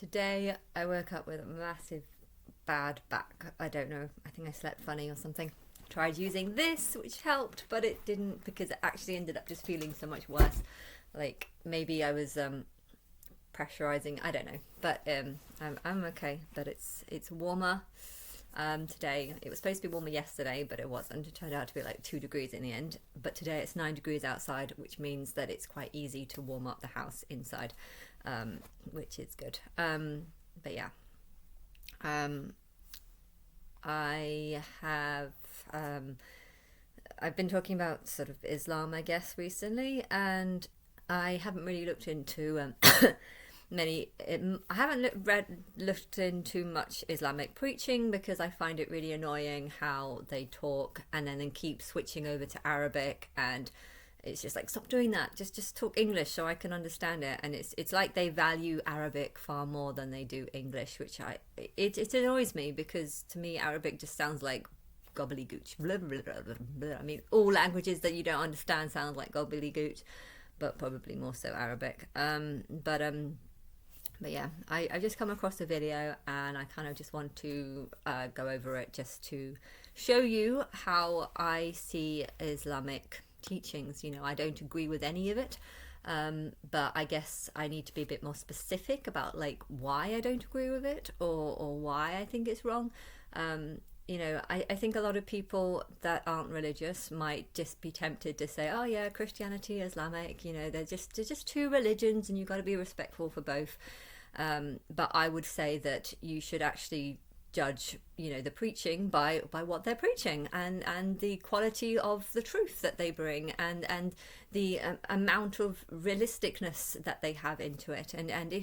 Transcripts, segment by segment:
Today I woke up with a massive bad back. I don't know, I think I slept funny or something. Tried using this, which helped, but it didn't, because it actually ended up just feeling so much worse. Like maybe I was pressurizing, I don't know, but I'm okay. But it's warmer today. It was supposed to be warmer yesterday, but it wasn't. It turned out to be like 2 degrees in the end, but today it's 9 degrees outside, which means that it's quite easy to warm up the house inside, which is good. But yeah, I have I've been talking about sort of Islam, I guess, recently, and I haven't really looked into I haven't looked into much Islamic preaching, because I find it really annoying how they talk and then keep switching over to Arabic, and it's just like, stop doing that, just talk English so I can understand it. And it's like they value Arabic far more than they do English, which it annoys me, because to me Arabic just sounds like gobbledygooch. Blah, blah, blah, blah, blah. I mean, all languages that you don't understand sound like gobbledygooch, but probably more so Arabic. But yeah, I've just come across a video, and I kind of just want to go over it just to show you how I see Islamic teachings. You know, I don't agree with any of it, but I guess I need to be a bit more specific about like why I don't agree with it, or why I think it's wrong. You know, I think a lot of people that aren't religious might just be tempted to say, oh yeah, Christianity, Islamic, you know, they're just two religions and you've got to be respectful for both. But I would say that you should actually judge, you know, the preaching by what they're preaching, and the quality of the truth that they bring, and the amount of realisticness that they have into it. And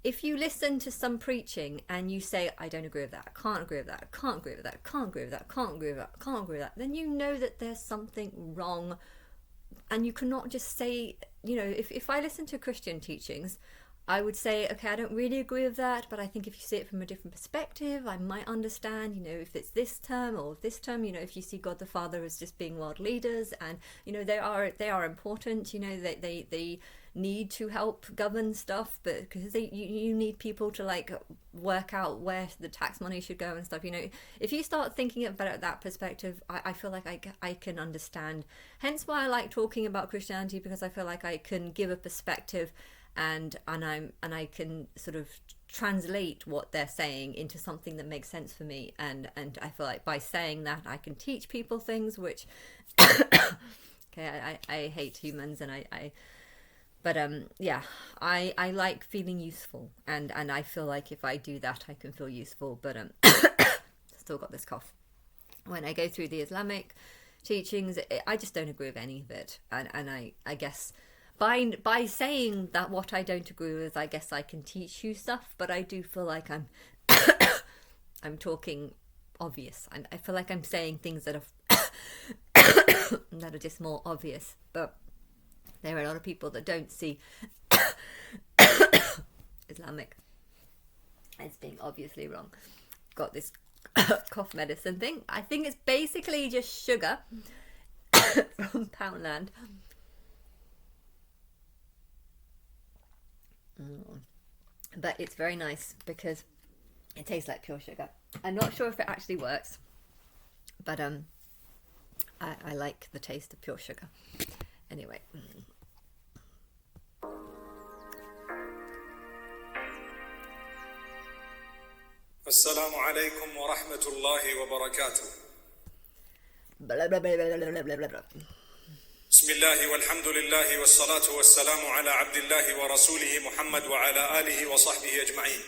if you listen to some preaching and you say, I don't agree with that, I can't agree with that, I can't agree with that, I can't agree with that, I can't agree with that, I can't agree with that, then you know that there's something wrong. And you cannot just say, you know, if I listen to Christian teachings, I would say, okay, I don't really agree with that, but I think if you see it from a different perspective, I might understand, you know, if it's this term or this term, you know, if you see God the Father as just being world leaders, and, you know, they are important, you know, they need to help govern stuff, but because you need people to like work out where the tax money should go and stuff. You know, if you start thinking about it that perspective, I feel like I can understand. Hence why I like talking about Christianity, because I feel like I can give a perspective, and I can sort of translate what they're saying into something that makes sense for me, and I feel like by saying that I can teach people things which okay, I hate humans, and but yeah, I like feeling useful, and I feel like if I do that I can feel useful. But still got this cough. When I go through the Islamic teachings, I just don't agree with any of it, and I guess by saying that what I don't agree with, I guess I can teach you stuff, but I do feel like I'm I'm talking obvious, and I feel like I'm saying things that are that are just more obvious. But there are a lot of people that don't see Islamic as being obviously wrong. Got this cough medicine thing. I think it's basically just sugar from Poundland. But it's very nice because it tastes like pure sugar. I'm not sure if it actually works, but I like the taste of pure sugar. Anyway. Assalamu alaikum wa rahmatullahi wa barakatuh. Blah, blah, blah, blah, blah, blah, blah, blah. Bismillahi walhamdulillahi wassalatu wassalamu ala abdillahi wa rasulihi Muhammad wa ala alihi wa sahbihi ajma'in.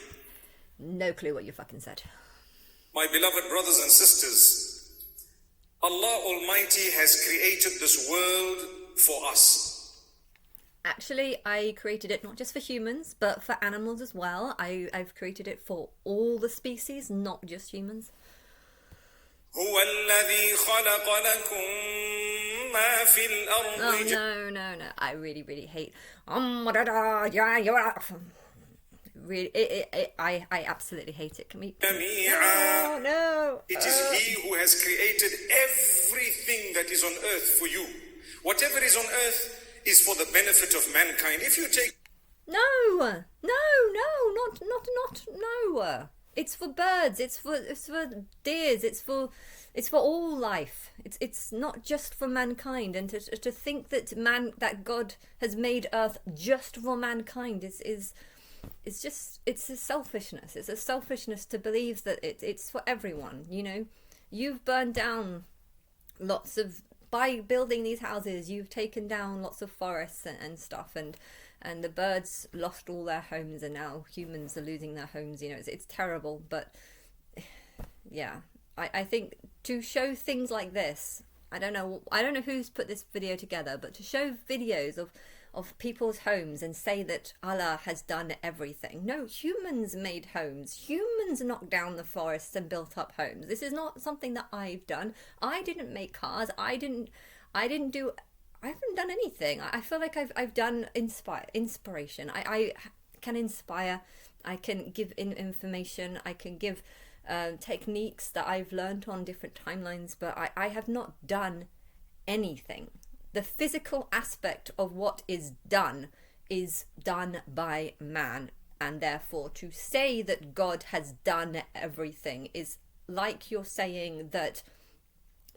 No clue what you fucking said. My beloved brothers and sisters, Allah Almighty has created this world for us. Actually, I created it not just for humans, but for animals as well. I've created it for all the species, not just humans. هو الذي خلق لكم ما في الأرض. Oh, no. I really hate... Really, I absolutely hate it. Can we... No. It is He who has created everything that is on earth for you. Whatever is on earth is for the benefit of mankind. If you take... No, not. No. It's for birds. It's for deers. It's for all life. It's not just for mankind. And to think that God has made Earth just for mankind is it's a selfishness. It's a selfishness to believe that it's for everyone. You know, you've burned down by building these houses. You've taken down lots of forests and stuff, and the birds lost all their homes, and now humans are losing their homes. You know, it's terrible. But yeah, I think to show things like this, I don't know who's put this video together, but to show videos of people's homes and say that Allah has done everything. No, humans made homes. Humans knocked down the forests and built up homes. This is not something that I've done. I didn't make cars. I haven't done anything. I feel like I've done inspiration. I can inspire. I can give information. I can give techniques that I've learned on different timelines, but I have not done anything. The physical aspect of what is done by man, and therefore to say that God has done everything is like you're saying that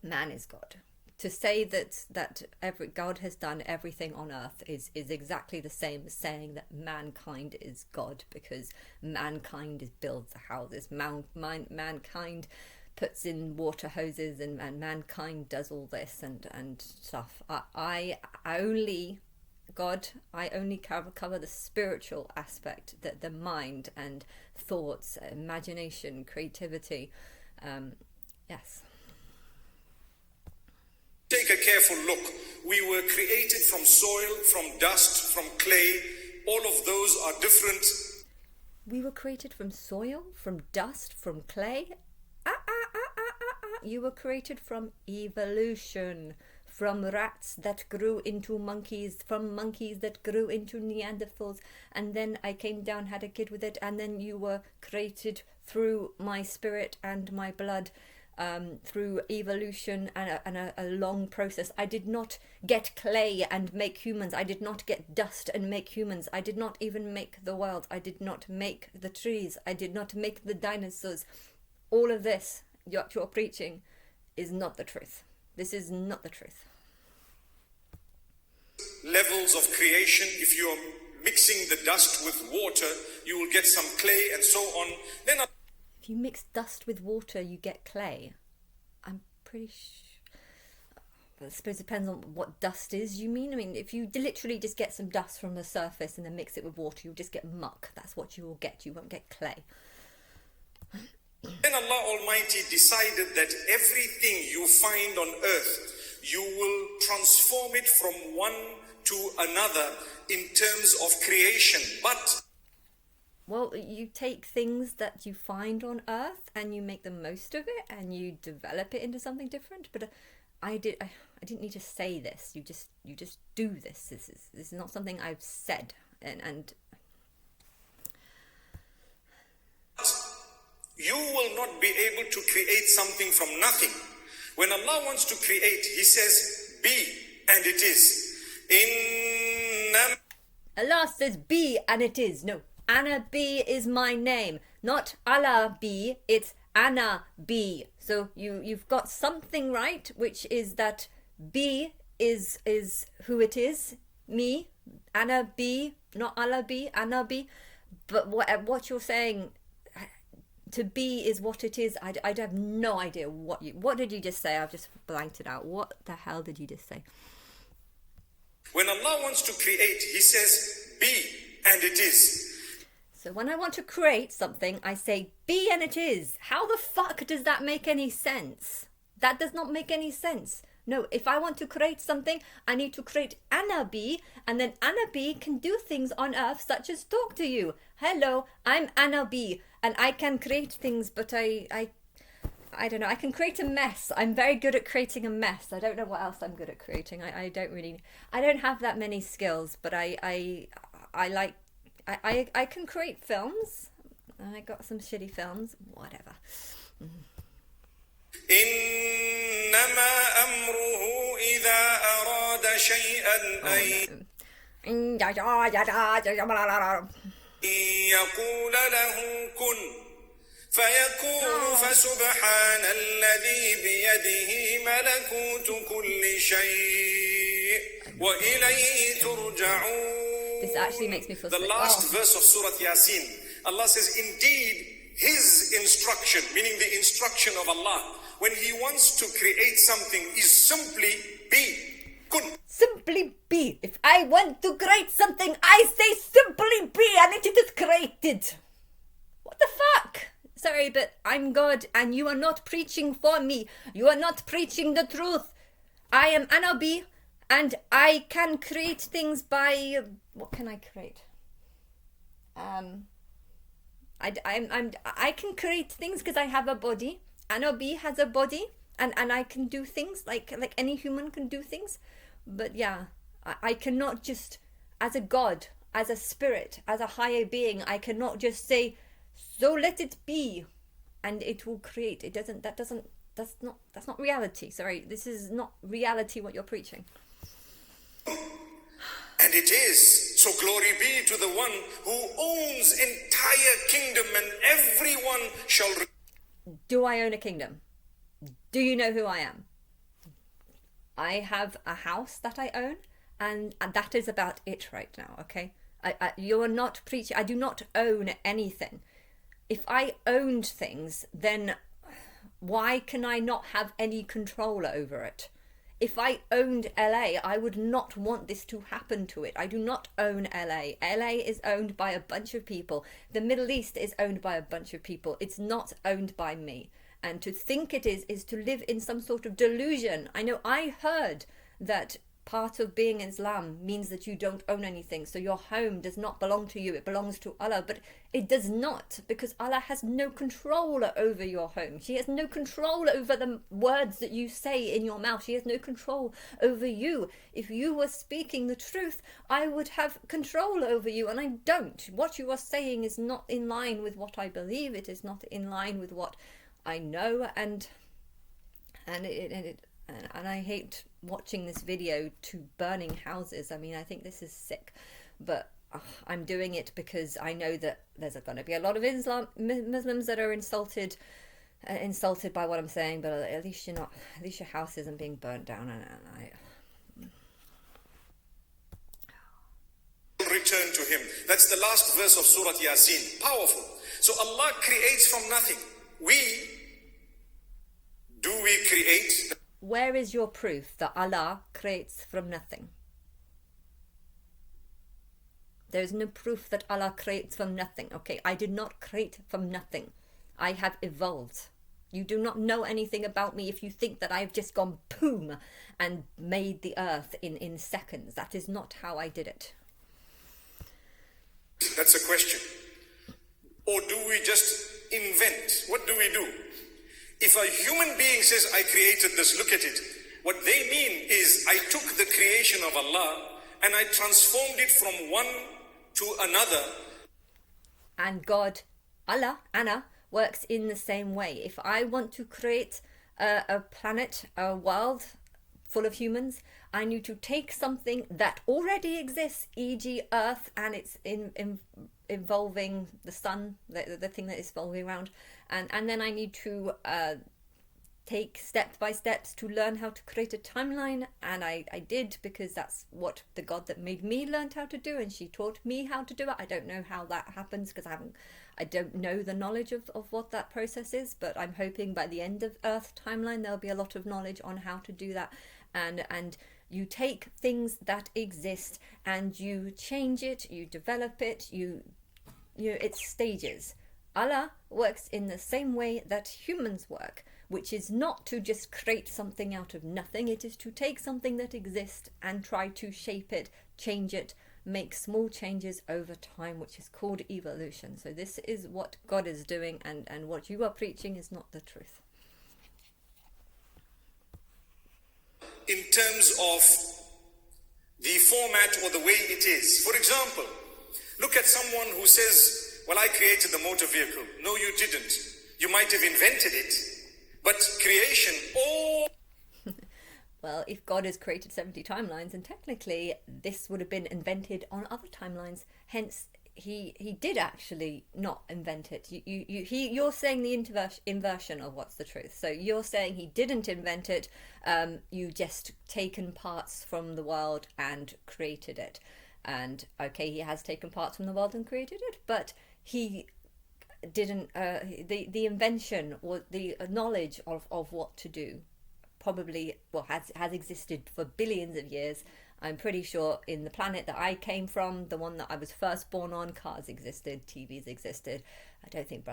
man is God. To say that God has done everything on earth is exactly the same as saying that mankind is God, because mankind builds the houses, mankind puts in water hoses, and mankind does all this and stuff. I only cover the spiritual aspect, the mind and thoughts, imagination, creativity. Yes. Take a careful look. We were created from soil, from dust, from clay. All of those are different. We were created from soil, from dust, from clay. You were created from evolution, from rats that grew into monkeys, from monkeys that grew into Neanderthals, and then I came down, had a kid with it, and then you were created through my spirit and my blood, through evolution and a long process. I did not get clay and make humans. I did not get dust and make humans. I did not even make the world. I did not make the trees. I did not make the dinosaurs. All of this you're preaching is not the truth. This is not the truth. Levels of creation. If you're mixing the dust with water, you will get some clay and so on. Then if you mix dust with water, you get clay. I'm pretty sure. I suppose it depends on what dust is, you mean? I mean, if you literally just get some dust from the surface and then mix it with water, you'll just get muck. That's what you will get. You won't get clay. Then Allah Almighty decided that everything you find on earth, you will transform it from one to another in terms of creation. But well, you take things that you find on earth and you make the most of it and you develop it into something different. But I didn't need to say this. You just do this. This is not something I've said. And you will not be able to create something from nothing. When Allah wants to create, He says, be, and it is. Allah says, be, and it is. No, Anna B is my name. Not Allah B, it's Anna B. So you've got something right, which is that B is who it is. Me, Anna B, not Allah B, Anna B. But what you're saying, to be is what it is. I have no idea what did you just say? I've just blanked it out. What the hell did you just say? When Allah wants to create, He says, be, and it is. So when I want to create something, I say, be, and it is. How the fuck does that make any sense? That does not make any sense. No, if I want to create something, I need to create Anna B, and then Anna B can do things on earth such as talk to you. Hello, I'm Anna B, and I can create things, but I don't know, I can create a mess. I'm very good at creating a mess. I don't know what else I'm good at creating. I don't have that many skills, but I can create films. I got some shitty films, whatever. إنما أمره إذا أراد شيئا أن يقول له كن فيكون فسبحان الذي بيده ملكوت كل شيء وإليه ترجعون. This actually makes me feel the sick. last verse of Surah Yasin, Allah says, indeed, His instruction, meaning the instruction of Allah, when He wants to create something, is simply be. Kun. Simply be. If I want to create something, I say simply be, and it is created. What the fuck? Sorry, but I'm God, and you are not preaching for me. You are not preaching the truth. I am Anabi, and I can create things by... What can I create? I can create things because I have a body. Anabi has a body, and I can do things like any human can do things. But yeah, I cannot just, as a God, as a spirit, as a higher being, I cannot just say, so let it be, and it will create. That's not reality. Sorry, this is not reality what you're preaching. And it is. So glory be to the one who owns entire kingdom, and everyone shall... Do I own a kingdom? Do you know who I am? I have a house that I own, and that is about it right now, okay? You are not preaching. I do not own anything. If I owned things, then why can I not have any control over it? If I owned LA, I would not want this to happen to it. I do not own LA. LA is owned by a bunch of people. The Middle East is owned by a bunch of people. It's not owned by me. And to think it is to live in some sort of delusion. I know I heard that part of being Islam means that you don't own anything. So your home does not belong to you. It belongs to Allah. But it does not, because Allah has no control over your home. She has no control over the words that you say in your mouth. She has no control over you. If you were speaking the truth, I would have control over you, and I don't. What you are saying is not in line with what I believe. It is not in line with what I know, and I hate watching this video to burning houses. I mean, I think this is sick, but I'm doing it because I know that there's going to be a lot of Muslims that are insulted by what I'm saying. But at least you're not. At least your house isn't being burnt down. And return to Him. That's the last verse of Surah Yasin. Powerful. So Allah creates from nothing. Do we create? Where is your proof that Allah creates from nothing? There is no proof that Allah creates from nothing. Okay, I did not create from nothing. I have evolved. You do not know anything about me if you think that I've just gone boom and made the earth in seconds. That is not how I did it. That's a question. Or do we just invent? What do we do? If a human being says, I created this, look at it. What they mean is, I took the creation of Allah and I transformed it from one to another. And God, Allah, Anna, works in the same way. If I want to create a planet, a world full of humans, I need to take something that already exists, e.g. Earth, and it's involving the sun, the thing that is revolving around, and then I need to take step by steps to learn how to create a timeline, and I did, because that's what the God that made me learned how to do, and she taught me how to do it. I don't know how that happens because I don't know the knowledge of what that process is, but I'm hoping by the end of Earth timeline there'll be a lot of knowledge on how to do that. And you take things that exist and you change it, you develop it, it's stages. Allah works in the same way that humans work, which is not to just create something out of nothing. It is to take something that exists and try to shape it, change it, make small changes over time, which is called evolution. So this is what God is doing, and what you are preaching is not the truth. In terms of the format or the way it is. For example, look at someone who says, well, I created the motor vehicle. No, you didn't. You might have invented it, but creation, Well, if God has created 70 timelines, and technically this would have been invented on other timelines, hence he did actually not invent it. You're saying the inversion of what's the truth. So you're saying he didn't invent it. You just taken parts from the world and created it. And okay, he has taken parts from the world and created it, but he didn't. The invention or the knowledge of what to do probably has existed for billions of years. I'm pretty sure in the planet that I came from, the one that I was first born on, cars existed, TVs existed. I don't think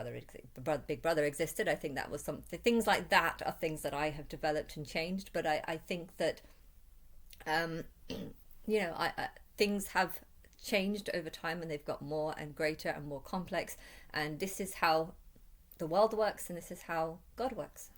Big Brother existed. I think that was something. Things like that are things that I have developed and changed. But I think that, things have changed over time, and they've got more and greater and more complex. And this is how the world works, and this is how God works.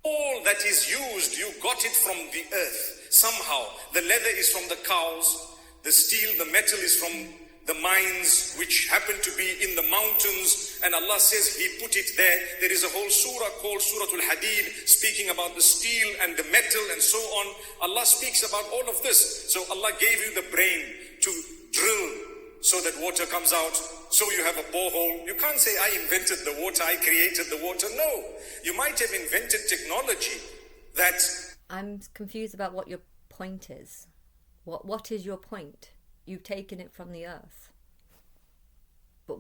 All that is used, you got it from the earth. Somehow, the leather is from the cows, the steel, the metal is from the mines, which happen to be in the mountains, and Allah says He put it there. There is a whole surah called Surah Al-Hadid, speaking about the steel and the metal and so on. Allah speaks about all of this. So Allah gave you the brain to drill so that water comes out. So you have a borehole. You can't say, I invented the water, I created the water. No, you might have invented technology that... I'm confused about what your point is. What is your point? You've taken it from the earth. But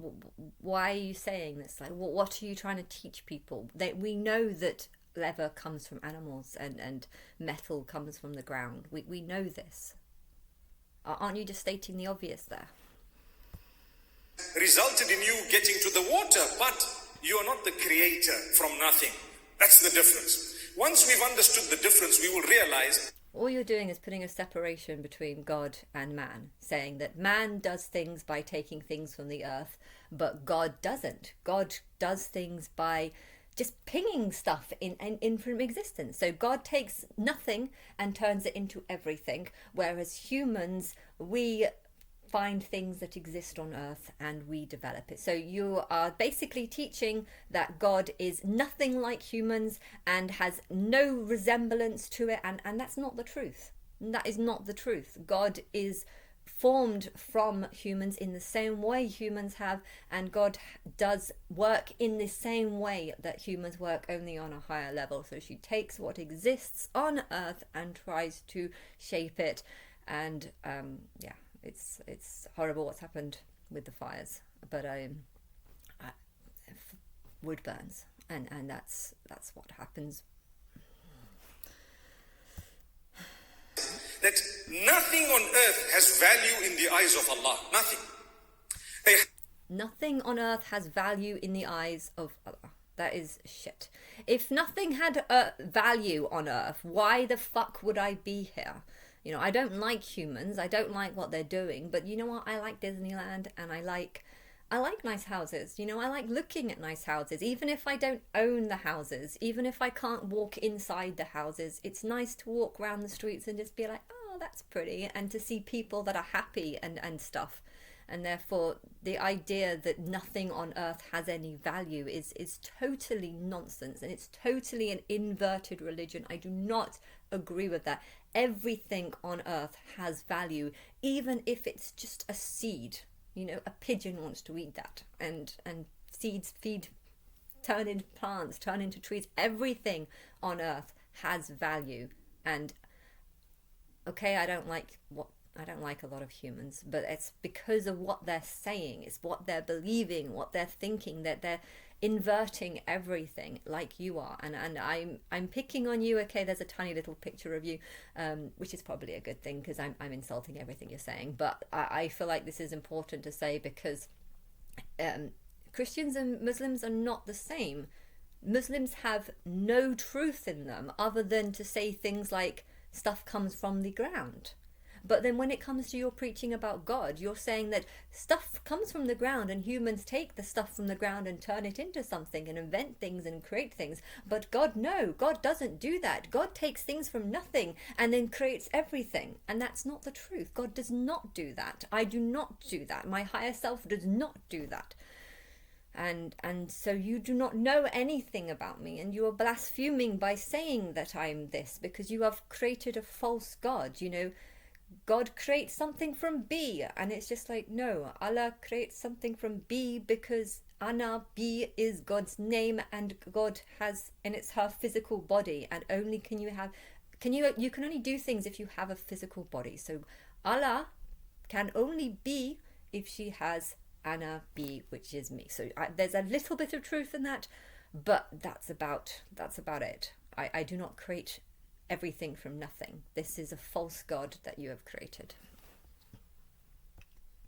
why are you saying this? Like, what are you trying to teach people? We know that leather comes from animals and metal comes from the ground. We know this. Aren't you just stating the obvious there? Resulted in you getting to the water, but you are not the creator from nothing. That's the difference. Once we've understood the difference, we will realize... All you're doing is putting a separation between God and man, saying that man does things by taking things from the earth, but God doesn't. God does things by just pinging stuff in from existence. So God takes nothing and turns it into everything, whereas humans, we find things that exist on earth and we develop it. So you are basically teaching that God is nothing like humans and has no resemblance to it, and that's not the truth. That is not the truth. God is formed from humans in the same way humans have, and God does work in the same way that humans work, only on a higher level. So she takes what exists on earth and tries to shape it, and it's horrible what's happened with the fires, but wood burns, and that's what happens. That nothing on earth has value in the eyes of Allah. Nothing. Nothing on earth has value in the eyes of Allah. That is shit. If nothing had value on earth, why the fuck would I be here? You know, I don't like humans. I don't like what they're doing. But you know what? I like Disneyland, and I like nice houses. You know, I like looking at nice houses. Even if I don't own the houses, even if I can't walk inside the houses, it's nice to walk around the streets and just be like, oh, that's pretty. And to see people that are happy and stuff. And therefore, the idea that nothing on earth has any value is totally nonsense. And it's totally an inverted religion. I do not agree with that. Everything on earth has value, even if it's just a seed. You know, a pigeon wants to eat that, and seeds turn into plants, turn into trees. Everything on earth has value. And okay, I don't like a lot of humans, but it's because of what they're saying. It's what they're believing, what they're thinking, that they're inverting everything like you are. And I'm picking on you. Okay, there's a tiny little picture of you, which is probably a good thing, because I'm insulting everything you're saying. But I feel like this is important to say, because Christians and Muslims are not the same. Muslims have no truth in them other than to say things like stuff comes from the ground. But then when it comes to your preaching about God, you're saying that stuff comes from the ground and humans take the stuff from the ground and turn it into something and invent things and create things. But God, no, God doesn't do that. God takes things from nothing and then creates everything. And that's not the truth. God does not do that. I do not do that. My higher self does not do that. And so you do not know anything about me, and you are blaspheming by saying that I'm this, because you have created a false God. You know, God creates something from B. And it's just like, no, Allah creates something from B because Ana, B is God's name, and God has, and it's her physical body. And only can you have, you can only do things if you have a physical body. So Allah can only be if she has Ana, B, which is me. So there's a little bit of truth in that, but that's about it. I do not create everything from nothing. This is a false God that you have created.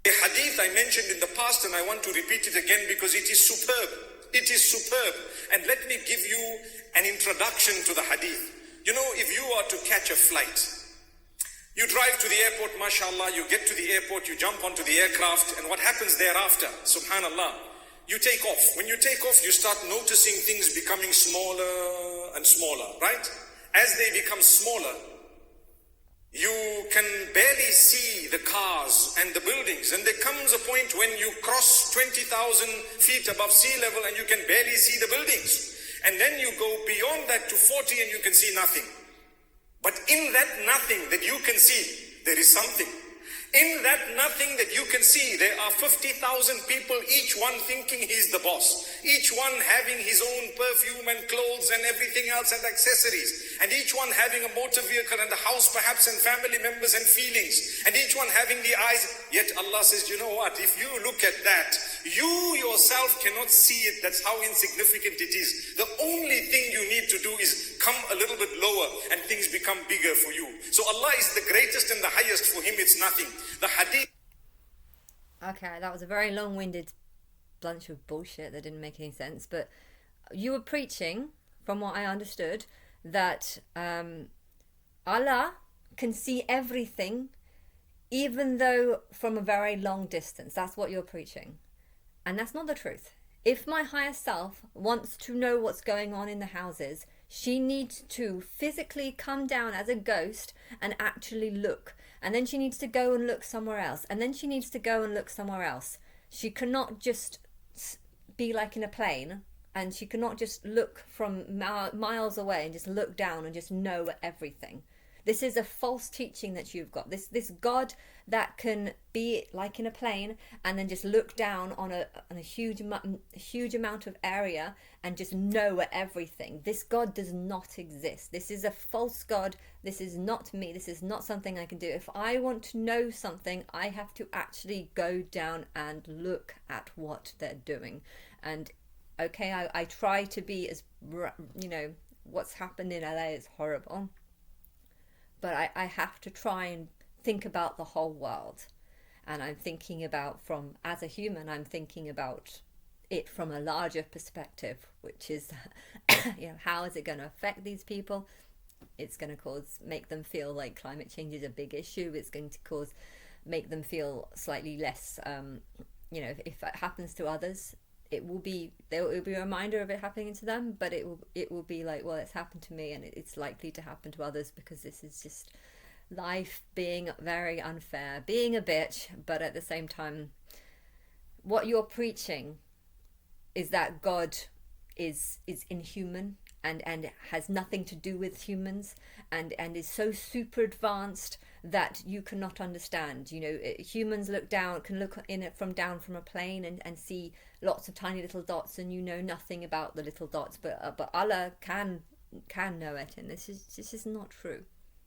A hadith I mentioned in the past, and I want to repeat it again because it is superb. It is superb. And let me give you an introduction to the hadith. You know, if you are to catch a flight, you drive to the airport, mashallah, you get to the airport, you jump onto the aircraft, and what happens thereafter? Subhanallah. You take off. When you take off, you start noticing things becoming smaller and smaller, right? As they become smaller, you can barely see the cars and the buildings. And there comes a point when you cross 20,000 feet above sea level and you can barely see the buildings. And then you go beyond that to 40 and you can see nothing. But in that nothing that you can see, there is something. In that nothing that you can see, there are 50,000 people, each one thinking he's the boss. Each one having his own perfume and clothes and everything else and accessories. And each one having a motor vehicle and a house perhaps and family members and feelings. And each one having the eyes. Yet Allah says, you know what? If you look at that, you yourself cannot see it. That's how insignificant it is. The only thing you need to do is come a little bit lower and things become bigger for you. So Allah is the greatest and the highest. For him it's nothing. The hadith. Okay, that was a very long-winded bunch of bullshit that didn't make any sense. But you were preaching, from what I understood, that Allah can see everything, even though from a very long distance. That's what you're preaching. And that's not the truth. If my higher self wants to know what's going on in the houses, she needs to physically come down as a ghost and actually look. And then she needs to go and look somewhere else. And then she needs to go and look somewhere else. She cannot just be like in a plane, and she cannot just look from miles away and just look down and just know everything. This is a false teaching that you've got. This God that can be like in a plane and then just look down on a huge amount of area and just know everything. This God does not exist. This is a false God. This is not me. This is not something I can do. If I want to know something, I have to actually go down and look at what they're doing. And okay, I try to be as, what's happened in LA is horrible. But I have to try and think about the whole world. And I'm thinking about as a human, I'm thinking about it from a larger perspective, which is, how is it going to affect these people? It's going to make them feel like climate change is a big issue. It's going to make them feel slightly less, if it happens to others, there will be a reminder of it happening to them, but it will be like, well, it's happened to me and it's likely to happen to others, because this is just life being very unfair, being a bitch. But at the same time, what you're preaching is that God is inhuman and has nothing to do with humans and is so super advanced that you cannot understand. Humans can look in it from a plane and see lots of tiny little dots, and nothing about the little dots, but Allah can know it, and this is not true.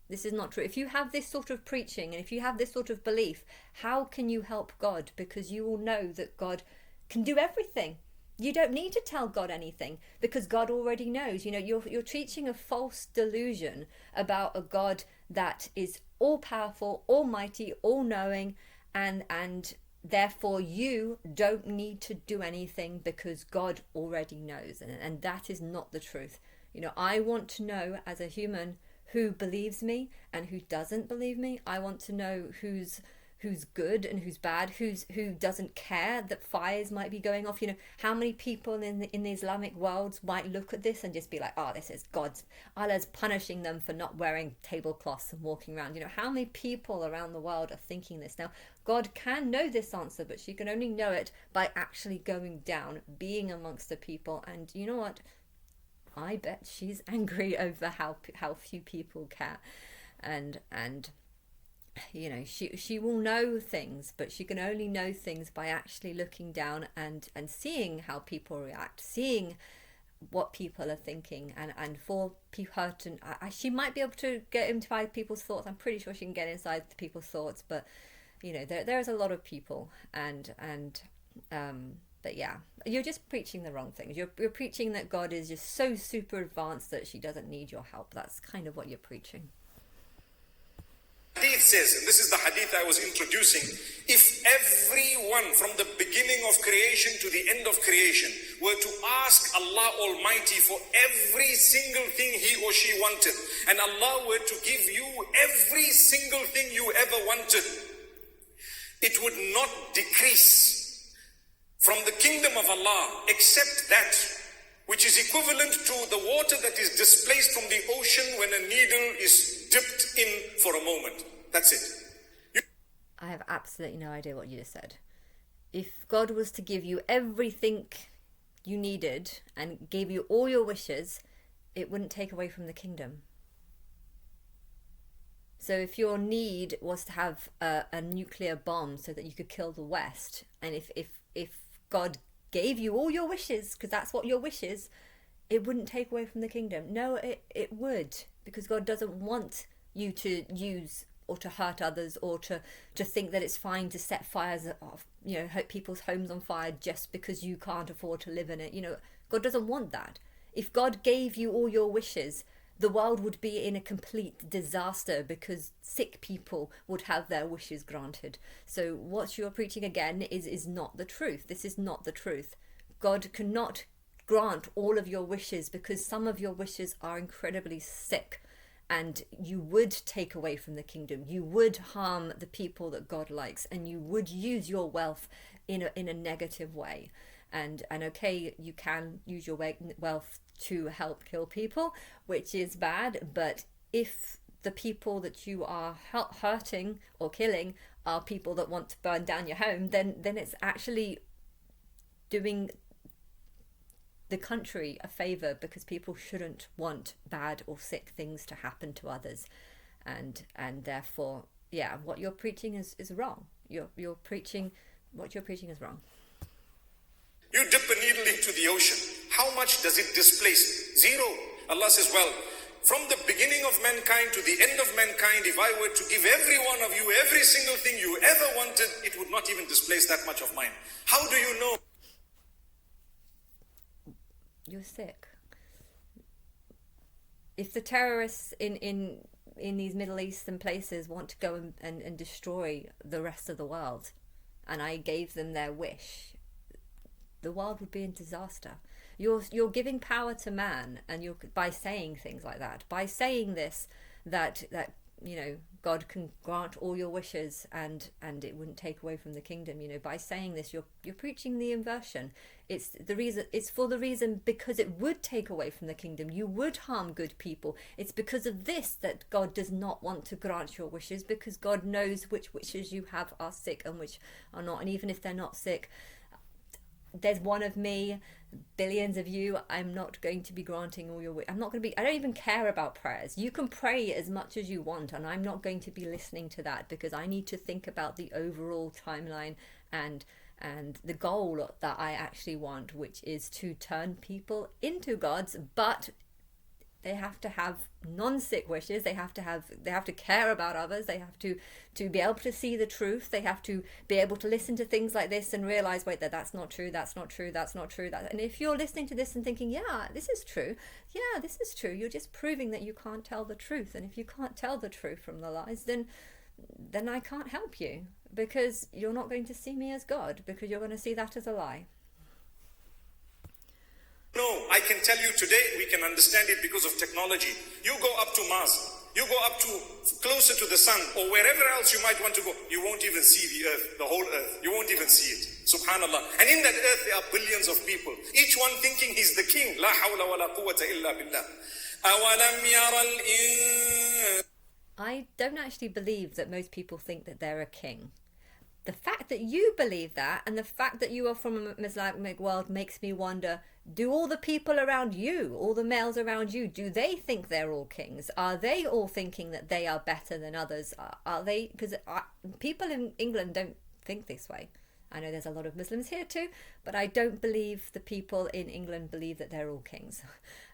This is not true. If you have this sort of preaching and if you have this sort of belief, how can you help God? Because you will know that God can do everything. You don't need to tell God anything, because God already knows. You're teaching a false delusion about a God that is all-powerful, almighty, all-knowing, and therefore you don't need to do anything because God already knows. And that is not the truth. I want to know as a human who believes me and who doesn't believe me. I want to know who's good and who's bad, who doesn't care that fires might be going off. How many people in the Islamic world might look at this and just be like, oh, this is Allah's punishing them for not wearing tablecloths and walking around. How many people around the world are thinking this? Now, God can know this answer, but she can only know it by actually going down, being amongst the people. And you know what? I bet she's angry over how few people care. And she will know things, but she can only know things by actually looking down and seeing how people react, seeing what people are thinking, and for her to, she might be able to get inside people's thoughts. I'm pretty sure she can get inside the people's thoughts, but there's a lot of people, and but yeah, you're just preaching the wrong things. You're preaching that God is just so super advanced that she doesn't need your help. That's kind of what you're preaching. Hadith says, and this is the hadith I was introducing, if everyone from the beginning of creation to the end of creation were to ask Allah Almighty for every single thing he or she wanted, and Allah were to give you every single thing you ever wanted, it would not decrease from the kingdom of Allah except that which is equivalent to the water that is displaced from the ocean when a needle is dipped in for a moment. That's it. I have absolutely no idea what you just said. If God was to give you everything you needed and gave you all your wishes, it wouldn't take away from the kingdom. So if your need was to have a nuclear bomb so that you could kill the West, and if God gave you all your wishes, because that's what your wish is, it wouldn't take away from the kingdom. No, it would, because God doesn't want you to use or to hurt others, or to think that it's fine to set fires off, people's homes on fire just because you can't afford to live in it. God doesn't want that. If God gave you all your wishes, the world would be in a complete disaster, because sick people would have their wishes granted. So what you're preaching again is not the truth. This is not the truth. God cannot grant all of your wishes, because some of your wishes are incredibly sick, and you would take away from the kingdom. You would harm the people that God likes, and you would use your wealth in a negative way. And okay, you can use your wealth to help kill people, which is bad, but if the people that you are hurting or killing are people that want to burn down your home, then it's actually doing the country a favor, because people shouldn't want bad or sick things to happen to others, and therefore, yeah, what you're preaching is wrong. You're preaching what you're preaching is wrong. You dip a needle into the ocean. How much does it displace? Zero. Allah says, well, from the beginning of mankind to the end of mankind, if I were to give every one of you every single thing you ever wanted, it would not even displace that much of mine. How do you know? You're sick. If the terrorists in these Middle Eastern places want to go and destroy the rest of the world, and I gave them their wish, the world would be in disaster. You're giving power to man, and you're, by saying things like that, by saying this, that God can grant all your wishes and it wouldn't take away from the kingdom. By saying this, you're preaching the inversion. It's for the reason because it would take away from the kingdom. You would harm good people. It's because of this that God does not want to grant your wishes, because God knows which wishes you have are sick and which are not. And even if they're not sick, there's one of me, billions of you. I'm not going to be granting all your. I don't even care about prayers. You can pray as much as you want, and I'm not going to be listening to that, because I need to think about the overall timeline and the goal that I actually want, which is to turn people into gods. But they have to have non-sick wishes. They have to care about others. They have to be able to see the truth. They have to be able to listen to things like this and realize, wait, that's not true. That's not true. That's not true. And if you're listening to this and thinking, yeah, this is true. Yeah, this is true. You're just proving that you can't tell the truth. And if you can't tell the truth from the lies, then I can't help you, because you're not going to see me as God, because you're going to see that as a lie. No, I can tell you today, we can understand it because of technology. You go up to Mars, you go up to closer to the sun, or wherever else you might want to go, you won't even see the earth, the whole earth. You won't even see it. Subhanallah. And in that earth, there are billions of people, each one thinking he's the king. La hawla wa la quwwata illa billah. Awalam yara al-in. I don't actually believe that most people think that they're a king. the fact that you believe that, and the fact that you are from an Islamic world, makes me wonder, do all the people around you, all the males around you, do they think they're all kings? Are they all thinking that they are better than others? Are they? Because people in England don't think this way. I know there's a lot of Muslims here too, but I don't believe the people in England believe that they're all kings.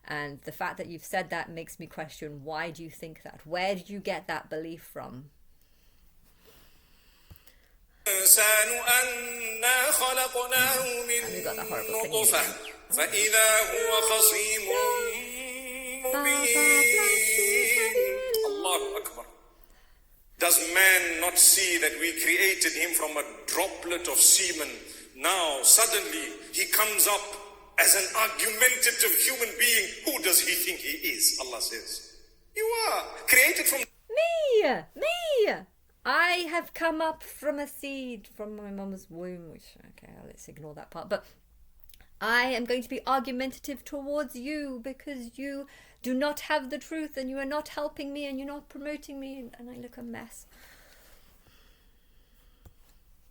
And the fact that you've said that makes me question, why do you think that? Where did you get that belief from? And we got that horrible singing again. Allahu Akbar. Does man not see that we created him from a droplet of semen? Now, suddenly, he comes up as an argumentative human being. Who does he think he is? Allah says, you are created from... Me! I have come up from a seed from my mum's womb, which, okay, let's ignore that part. But I am going to be argumentative towards you because you do not have the truth and you are not helping me and you're not promoting me, and I look a mess.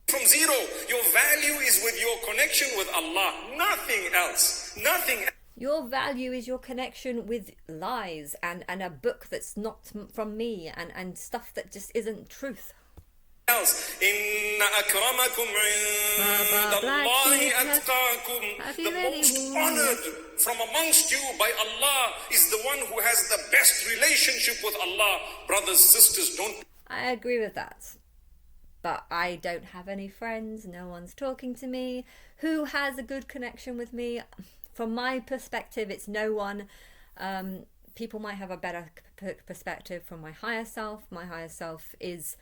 From zero, your value is with your connection with Allah, nothing else, nothing else. Your value is your connection with lies and a book that's not from me and stuff that just isn't truth. Inna akramakum indallahi atqakum. The most honored from amongst you by Allah is the one who has the best relationship with Allah. Brothers, sisters, don't... I agree with that. But I don't have any friends. No one's talking to me. Who has a good connection with me? From my perspective, it's no one. People might have a better perspective from my higher self. My higher self is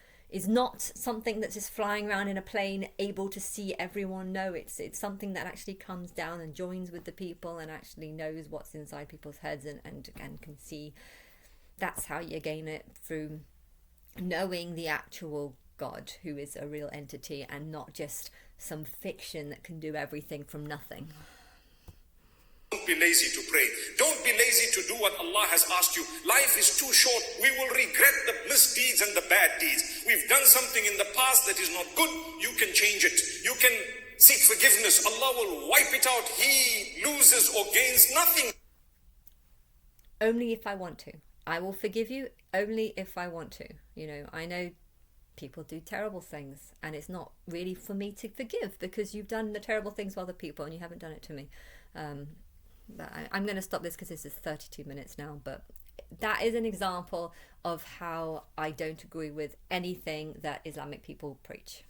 not something that's just flying around in a plane, able to see everyone. No, it's something that actually comes down and joins with the people and actually knows what's inside people's heads and can see. That's how you gain it, through knowing the actual God, who is a real entity and not just some fiction that can do everything from nothing. Don't be lazy to pray. Don't be lazy to do what Allah has asked you. Life is too short. We will regret the misdeeds and the bad deeds. We've done something in the past that is not good. You can change it. You can seek forgiveness. Allah will wipe it out. He loses or gains nothing. Only if I want to. I will forgive you only if I want to. You know, I know people do terrible things and it's not really for me to forgive because you've done the terrible things to other people and you haven't done it to me. But I'm going to stop this because this is 32 minutes now, but that is an example of how I don't agree with anything that Islamic people preach.